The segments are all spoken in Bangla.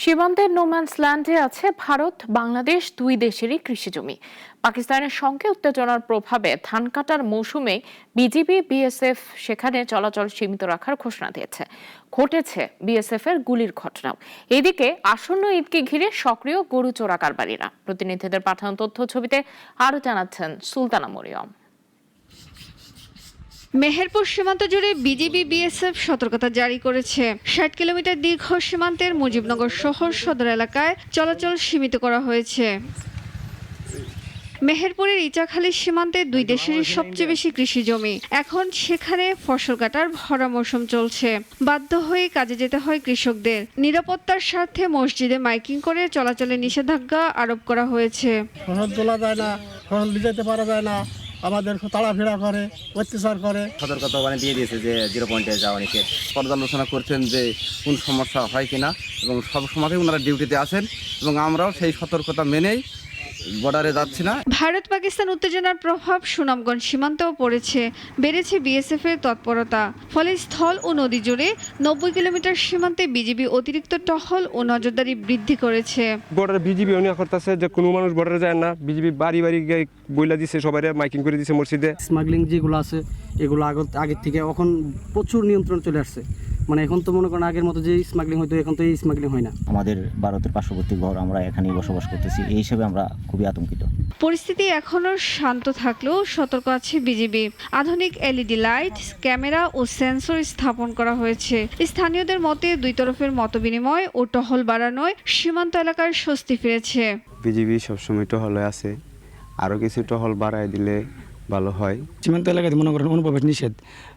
সীমান্তের নোম্যান্স ল্যান্ডে আছে ভারত বাংলাদেশ দুই দেশেরই কৃষিজমি। পাকিস্তানের সঙ্গে উত্তেজনার প্রভাবে ধান কাটার মৌসুমে বিজিবি বিএসএফ সেখানে চলাচল সীমিত রাখার ঘোষণা দিয়েছে। ঘটেছে বিএসএফ এর গুলির ঘটনাও। এদিকে আসন্ন ঈদকে ঘিরে সক্রিয় গরু চোরা কারবারিরা। প্রতিনিধিদের পাঠানো তথ্য ছবিতে আরো জানাচ্ছেন সুলতানা মরিয়ম। মেহেরপুর সীমান্ত জুড়ে বিজিবি বিএসএফ সতর্কতা জারি করেছে। ৬০ কিলোমিটার দীর্ঘ সীমান্তের মুজিবনগর শহর সদর এলাকায় চলাচল সীমিত করা হয়েছে। মেহেরপুরের ইচাখালী সীমান্তে দুই দেশেরই সবচেয়ে বেশি কৃষি জমি। এখন সেখানে ফসল কাটার ভরা মৌসুম চলছে। বাধ্য হয়ে কাজে যেতে হয় কৃষকদের। নিরাপত্তার স্বার্থে মসজিদে মাইকিং করে চলাচলে নিষেধাজ্ঞা আরোপ করা হয়েছে। ফসল তোলা যায় না, ফসল যেতে পারা যায় না, আমাদের তাড়াফেরা করে, অত্যাচার করে। সতর্কতা দিয়ে দিয়েছে যে 0 পয়েন্টে যাওয়া নিষেধ। পর্যালোচনা করছেন যে কোন সমস্যা হয় কিনা এবং সব সময়তেই ওনারা ডিউটিতে আছেন এবং আমরাও সেই সতর্কতা মেনেই বর্ডারে যাচ্ছি না। ভারত পাকিস্তান উত্তেজনার প্রভাব সুনামগঞ্জ সীমান্তেও পড়েছে। বেড়েছে বিএসএফ এর তৎপরতা। ফলে স্থল ও নদী জুড়ে 90 কিলোমিটার সীমান্তে বিজিবি অতিরিক্ত টহল ও নজরদারি বৃদ্ধি করেছে। বর্ডারে বিজিবি অনিয়া করতেছে যে কোনো মানুষ বর্ডারে যায় না। বিজিবি বাড়ি বাড়ি গিয়ে বইলা দিচ্ছে, সবাই মাইকিং করে দিচ্ছে মসজিদে। স্মাগলিং যেগুলো আছে এগুলো আগের থেকে এখন প্রচুর নিয়ন্ত্রণ চলে আসছে। মানে এখন তো মনে করেন আগের মতো যে স্মাগলিং হয়তো এখন তো এই স্মাগলিং হয় না। আমাদের ভারতের পার্শ্ববর্তী ঘর, আমরা এখানেই বসবাস করতেছি, এই হিসেবে আমরা খুবই আতঙ্কিত। পরিস্থিতি এখনো শান্ত থাকলেও সতর্ক আছে বিজিবি। আধুনিক এলইডি লাইট, ক্যামেরা ও সেন্সর স্থাপন করা হয়েছে। স্থানীয়দের মতে দুই তরফের মতবিনিময় ও টহল বাড়ানোয় সীমান্ত এলাকার স্বস্তি ফিরেছে। বিজিবি সবসময় টহলে আছে, আরও কিছু টহল বাড়ায় দিলে ভালো হয়। সীমান্ত এলাকাতে মনে করেন অনুপ্রবেশ নিষেধ,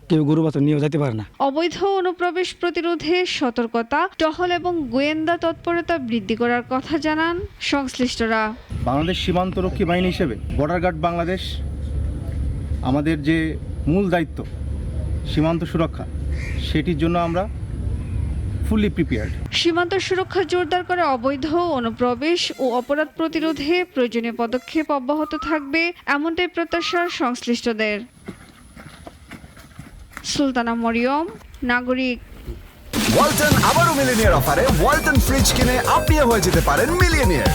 কেউ গরু বাছুর নিয়েও যেতে পারে না। অবৈধ অনুপ্রবেশ প্রতিরোধে সতর্কতা, টহল এবং গোয়েন্দা তৎপরতা বৃদ্ধি করার কথা জানান সংশ্লিষ্টরা। বাংলাদেশ সীমান্তরক্ষী বাহিনী হিসেবে বর্ডার গার্ড বাংলাদেশ আমাদের যে মূল দায়িত্ব সীমান্ত সুরক্ষা, সেটির জন্য আমরা ফুললি প্রিপেয়ার্ড। সীমান্ত সুরক্ষা জোরদার করে অবৈধ অনুপ্রবেশ ও অপরাধ প্রতিরোধে প্রয়োজনীয় পদক্ষেপ অব্যাহত থাকবে, এমনটাই প্রত্যাশা সংশ্লিষ্টদের। সুলতানা মরিয়ম, নাগরিক। ওয়ালটন আবারও মিলিনিয়ার অফারে ওয়ালটন ফ্রিজ কিনে আপনিও হয়ে যেতে পারেন মিলিয়নিয়ার।